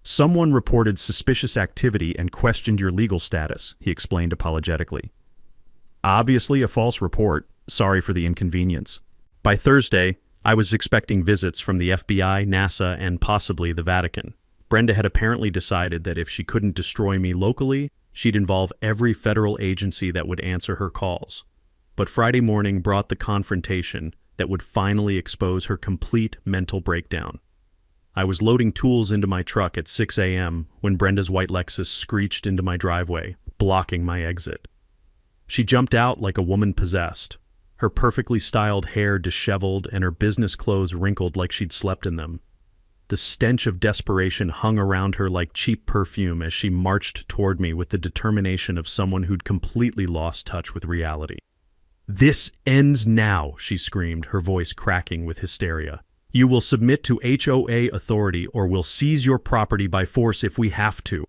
"Someone reported suspicious activity and questioned your legal status," he explained apologetically. "Obviously a false report. Sorry for the inconvenience." By Thursday, I was expecting visits from the FBI, NASA, and possibly the Vatican. Brenda had apparently decided that if she couldn't destroy me locally, she'd involve every federal agency that would answer her calls. But Friday morning brought the confrontation that would finally expose her complete mental breakdown. I was loading tools into my truck at 6 a.m. when Brenda's white Lexus screeched into my driveway, blocking my exit. She jumped out like a woman possessed, her perfectly styled hair disheveled and her business clothes wrinkled like she'd slept in them. The stench of desperation hung around her like cheap perfume as she marched toward me with the determination of someone who'd completely lost touch with reality. "This ends now," she screamed, her voice cracking with hysteria. "You will submit to HOA authority or we'll seize your property by force if we have to."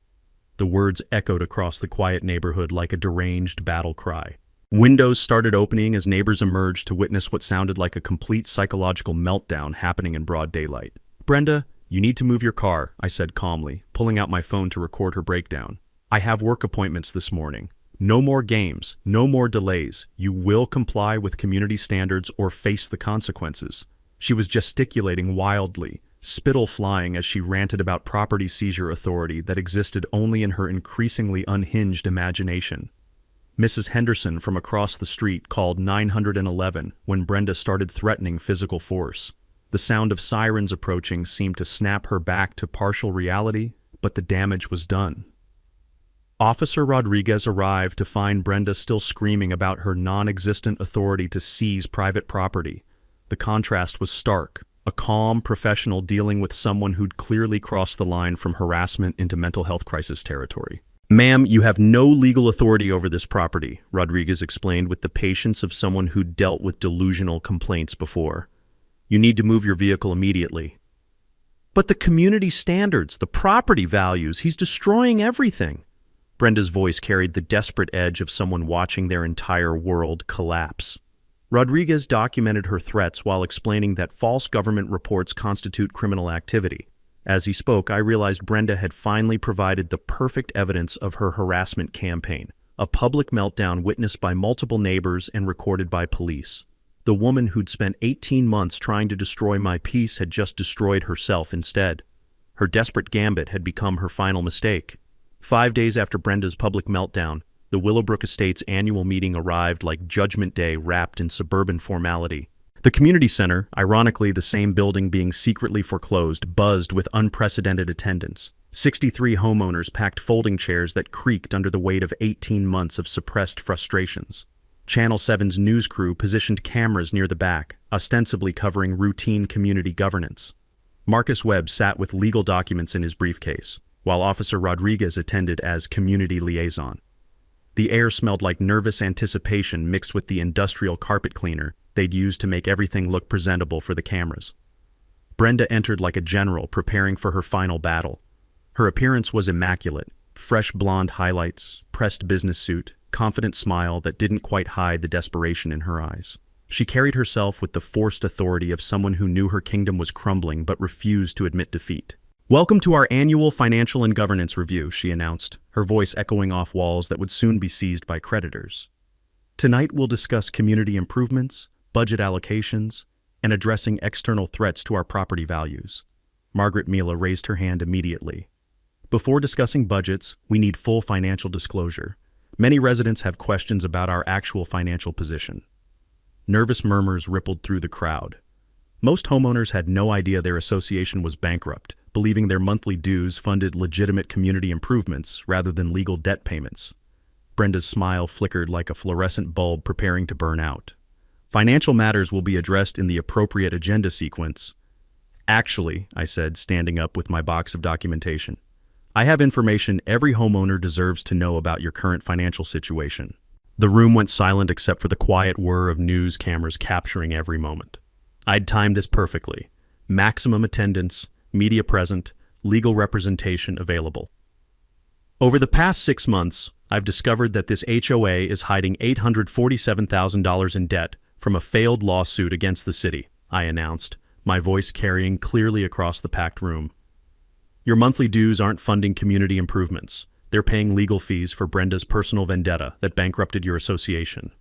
The words echoed across the quiet neighborhood like a deranged battle cry. Windows started opening as neighbors emerged to witness what sounded like a complete psychological meltdown happening in broad daylight. "Brenda, you need to move your car," I said calmly, pulling out my phone to record her breakdown. "I have work appointments this morning. No more games, no more delays. You will comply with community standards or face the consequences." She was gesticulating wildly, spittle flying as she ranted about property seizure authority that existed only in her increasingly unhinged imagination. Mrs. Henderson from across the street called 911 when Brenda started threatening physical force. The sound of sirens approaching seemed to snap her back to partial reality, but the damage was done. Officer Rodriguez arrived to find Brenda still screaming about her non-existent authority to seize private property. The contrast was stark, a calm professional dealing with someone who'd clearly crossed the line from harassment into mental health crisis territory. "Ma'am, you have no legal authority over this property," Rodriguez explained with the patience of someone who'd dealt with delusional complaints before. "You need to move your vehicle immediately." "But the community standards, the property values, he's destroying everything." Brenda's voice carried the desperate edge of someone watching their entire world collapse. Rodriguez documented her threats while explaining that false government reports constitute criminal activity. As he spoke, I realized Brenda had finally provided the perfect evidence of her harassment campaign, a public meltdown witnessed by multiple neighbors and recorded by police. The woman who'd spent 18 months trying to destroy my peace had just destroyed herself instead. Her desperate gambit had become her final mistake. 5 days after Brenda's public meltdown, the Willowbrook Estates annual meeting arrived like Judgment Day wrapped in suburban formality. The community center, ironically the same building being secretly foreclosed, buzzed with unprecedented attendance. 63 homeowners packed folding chairs that creaked under the weight of 18 months of suppressed frustrations. Channel 7's news crew positioned cameras near the back, ostensibly covering routine community governance. Marcus Webb sat with legal documents in his briefcase, while Officer Rodriguez attended as community liaison. The air smelled like nervous anticipation mixed with the industrial carpet cleaner they'd used to make everything look presentable for the cameras. Brenda entered like a general preparing for her final battle. Her appearance was immaculate, fresh blonde highlights, pressed business suit, confident smile that didn't quite hide the desperation in her eyes. She carried herself with the forced authority of someone who knew her kingdom was crumbling but refused to admit defeat. "Welcome to our annual financial and governance review," she announced, her voice echoing off walls that would soon be seized by creditors. "Tonight we'll discuss community improvements, budget allocations, and addressing external threats to our property values." Margaret Mila raised her hand immediately. "Before discussing budgets, we need full financial disclosure. Many residents have questions about our actual financial position." Nervous murmurs rippled through the crowd. Most homeowners had no idea their association was bankrupt, believing their monthly dues funded legitimate community improvements rather than legal debt payments. Brenda's smile flickered like a fluorescent bulb preparing to burn out. "Financial matters will be addressed in the appropriate agenda sequence." "Actually," I said, standing up with my box of documentation, "I have information every homeowner deserves to know about your current financial situation." The room went silent except for the quiet whir of news cameras capturing every moment. I'd timed this perfectly. Maximum attendance, media present, legal representation available. Over the past 6 months, I've discovered that this HOA is hiding $847,000 in debt from a failed lawsuit against the city, I announced, my voice carrying clearly across the packed room. "Your monthly dues aren't funding community improvements. They're paying legal fees for Brenda's personal vendetta that bankrupted your association."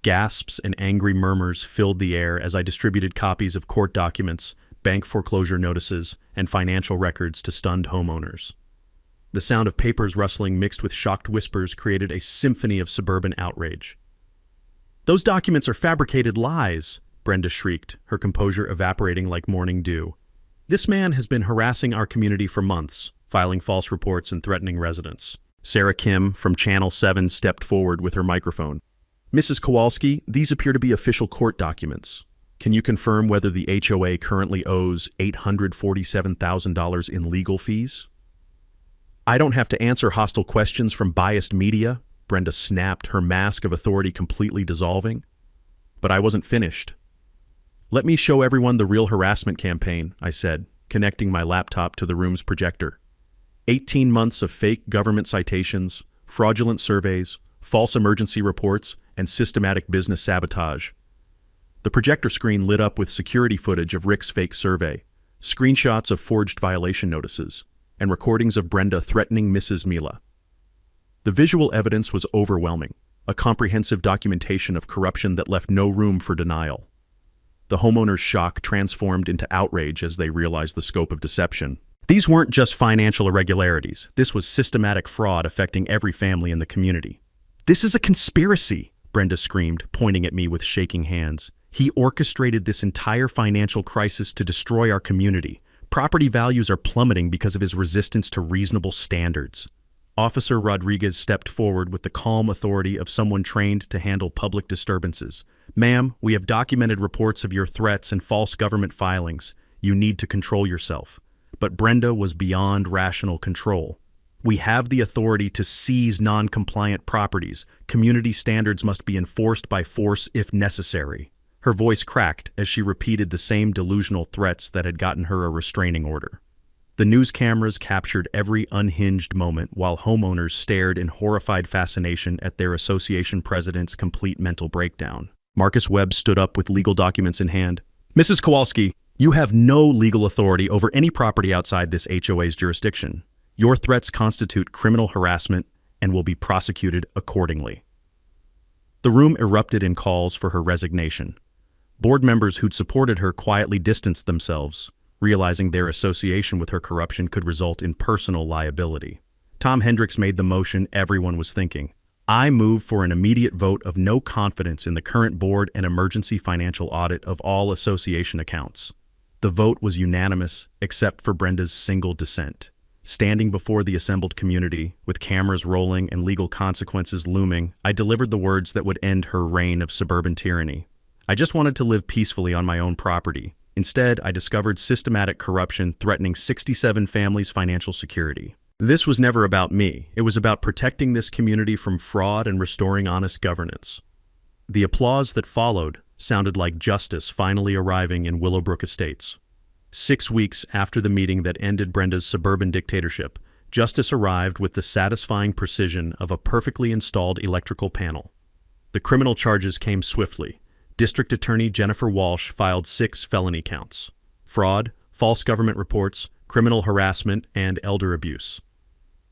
Gasps and angry murmurs filled the air as I distributed copies of court documents, bank foreclosure notices, and financial records to stunned homeowners. The sound of papers rustling mixed with shocked whispers created a symphony of suburban outrage. "Those documents are fabricated lies," Brenda shrieked, her composure evaporating like morning dew. "This man has been harassing our community for months, filing false reports and threatening residents." Sarah Kim from Channel 7 stepped forward with her microphone. "Mrs. Kowalski, these appear to be official court documents. Can you confirm whether the HOA currently owes $847,000 in legal fees?" "I don't have to answer hostile questions from biased media," Brenda snapped, her mask of authority completely dissolving. But I wasn't finished. "Let me show everyone the real harassment campaign," I said, connecting my laptop to the room's projector. 18 months of fake government citations, fraudulent surveys, false emergency reports, and systematic business sabotage. The projector screen lit up with security footage of Rick's fake survey, screenshots of forged violation notices, and recordings of Brenda threatening Mrs. Mila. The visual evidence was overwhelming, a comprehensive documentation of corruption that left no room for denial. The homeowners' shock transformed into outrage as they realized the scope of deception. These weren't just financial irregularities. This was systematic fraud affecting every family in the community. "This is a conspiracy," Brenda screamed, pointing at me with shaking hands. "He orchestrated this entire financial crisis to destroy our community. Property values are plummeting because of his resistance to reasonable standards." Officer Rodriguez stepped forward with the calm authority of someone trained to handle public disturbances. "Ma'am, we have documented reports of your threats and false government filings. You need to control yourself." But Brenda was beyond rational control. "We have the authority to seize non-compliant properties. Community standards must be enforced by force if necessary." Her voice cracked as she repeated the same delusional threats that had gotten her a restraining order. The news cameras captured every unhinged moment while homeowners stared in horrified fascination at their association president's complete mental breakdown. Marcus Webb stood up with legal documents in hand. "Mrs. Kowalski, you have no legal authority over any property outside this HOA's jurisdiction. Your threats constitute criminal harassment and will be prosecuted accordingly." The room erupted in calls for her resignation. Board members who'd supported her quietly distanced themselves, realizing their association with her corruption could result in personal liability. Tom Hendricks made the motion everyone was thinking. "I move for an immediate vote of no confidence in the current board and emergency financial audit of all association accounts." The vote was unanimous, except for Brenda's single dissent. Standing before the assembled community, with cameras rolling and legal consequences looming, I delivered the words that would end her reign of suburban tyranny. I just wanted to live peacefully on my own property. Instead, I discovered systematic corruption threatening 67 families' financial security. This was never about me. It was about protecting this community from fraud and restoring honest governance. The applause that followed sounded like justice finally arriving in Willowbrook Estates. 6 weeks after the meeting that ended Brenda's suburban dictatorship, justice arrived with the satisfying precision of a perfectly installed electrical panel. The criminal charges came swiftly. District Attorney Jennifer Walsh filed 6 felony counts: fraud, false government reports, criminal harassment, and elder abuse.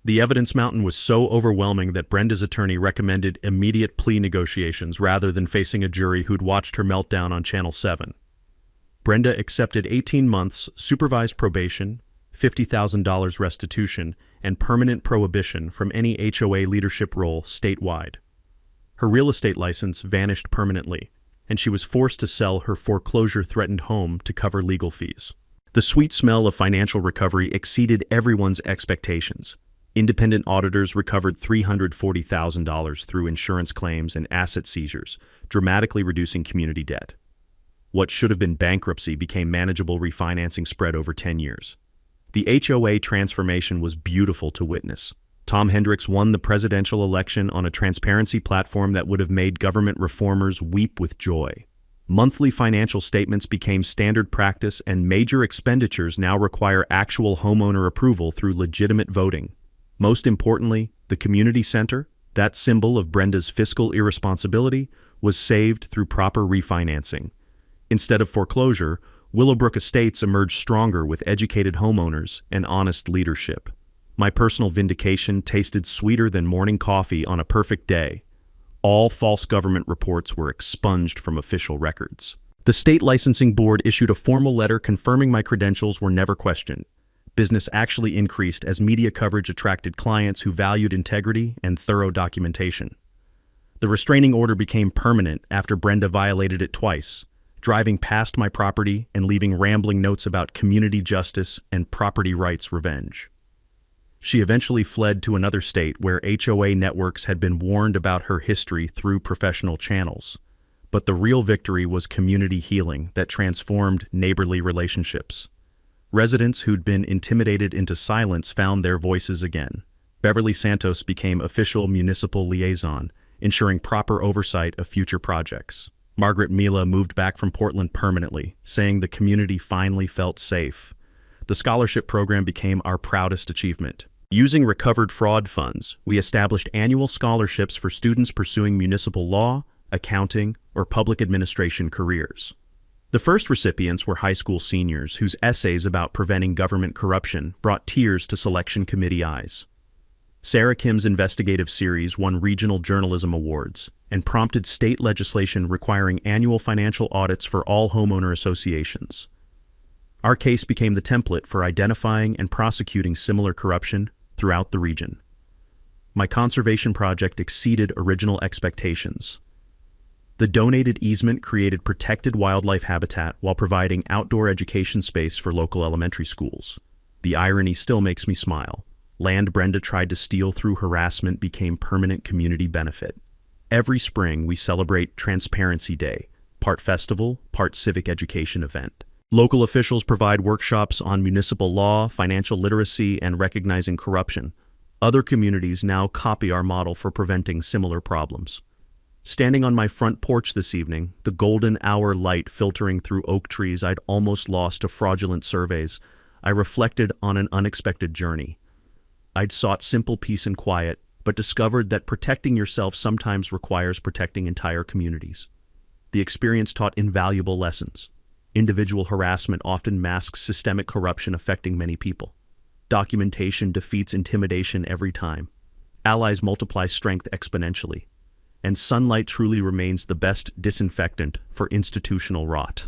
The evidence mountain was so overwhelming that Brenda's attorney recommended immediate plea negotiations rather than facing a jury who'd watched her meltdown on Channel 7. Brenda accepted 18 months supervised probation, $50,000 restitution, and permanent prohibition from any HOA leadership role statewide. Her real estate license vanished permanently, and she was forced to sell her foreclosure-threatened home to cover legal fees. The sweet smell of financial recovery exceeded everyone's expectations. Independent auditors recovered $340,000 through insurance claims and asset seizures, dramatically reducing community debt. What should have been bankruptcy became manageable refinancing spread over 10 years. The HOA transformation was beautiful to witness. Tom Hendricks won the presidential election on a transparency platform that would have made government reformers weep with joy. Monthly financial statements became standard practice, and major expenditures now require actual homeowner approval through legitimate voting. Most importantly, the community center, that symbol of Brenda's fiscal irresponsibility, was saved through proper refinancing. Instead of foreclosure, Willowbrook Estates emerged stronger with educated homeowners and honest leadership. My personal vindication tasted sweeter than morning coffee on a perfect day. All false government reports were expunged from official records. The state licensing board issued a formal letter confirming my credentials were never questioned. Business actually increased as media coverage attracted clients who valued integrity and thorough documentation. The restraining order became permanent after Brenda violated it twice, driving past my property and leaving rambling notes about community justice and property rights revenge. She eventually fled to another state where HOA networks had been warned about her history through professional channels. But the real victory was community healing that transformed neighborly relationships. Residents who'd been intimidated into silence found their voices again. Beverly Santos became official municipal liaison, ensuring proper oversight of future projects. Margaret Mila moved back from Portland permanently, saying the community finally felt safe. The scholarship program became our proudest achievement. Using recovered fraud funds, we established annual scholarships for students pursuing municipal law, accounting, or public administration careers. The first recipients were high school seniors whose essays about preventing government corruption brought tears to selection committee eyes. Sarah Kim's investigative series won regional journalism awards and prompted state legislation requiring annual financial audits for all homeowner associations. Our case became the template for identifying and prosecuting similar corruption throughout the region. My conservation project exceeded original expectations. The donated easement created protected wildlife habitat while providing outdoor education space for local elementary schools. The irony still makes me smile. Land Brenda tried to steal through harassment became permanent community benefit. Every spring, we celebrate Transparency Day, part festival, part civic education event. Local officials provide workshops on municipal law, financial literacy, and recognizing corruption. Other communities now copy our model for preventing similar problems. Standing on my front porch this evening, the golden hour light filtering through oak trees I'd almost lost to fraudulent surveys, I reflected on an unexpected journey. I'd sought simple peace and quiet, but discovered that protecting yourself sometimes requires protecting entire communities. The experience taught invaluable lessons. Individual harassment often masks systemic corruption affecting many people. Documentation defeats intimidation every time. Allies multiply strength exponentially. And sunlight truly remains the best disinfectant for institutional rot.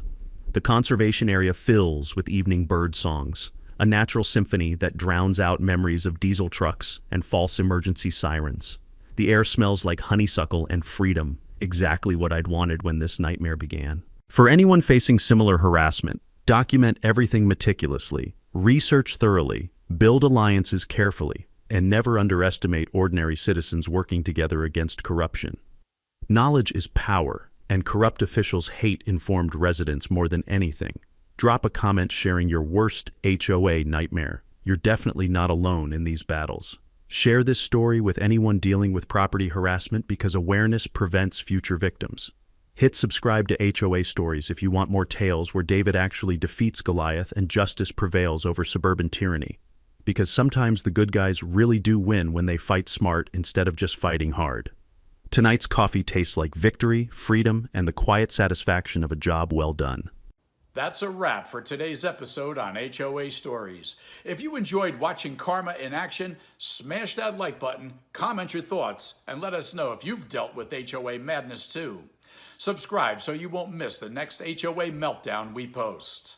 The conservation area fills with evening bird songs, a natural symphony that drowns out memories of diesel trucks and false emergency sirens. The air smells like honeysuckle and freedom, exactly what I'd wanted when this nightmare began. For anyone facing similar harassment, document everything meticulously, research thoroughly, build alliances carefully, and never underestimate ordinary citizens working together against corruption. Knowledge is power, and corrupt officials hate informed residents more than anything. Drop a comment sharing your worst HOA nightmare. You're definitely not alone in these battles. Share this story with anyone dealing with property harassment because awareness prevents future victims. Hit subscribe to HOA Stories if you want more tales where David actually defeats Goliath and justice prevails over suburban tyranny. Because sometimes the good guys really do win when they fight smart instead of just fighting hard. Tonight's coffee tastes like victory, freedom, and the quiet satisfaction of a job well done.
That's a wrap for today's episode on HOA Stories. If you enjoyed watching Karma in action, smash that like button, comment your thoughts, and let us know if you've dealt with HOA madness too. Subscribe so you won't miss the next HOA meltdown we post.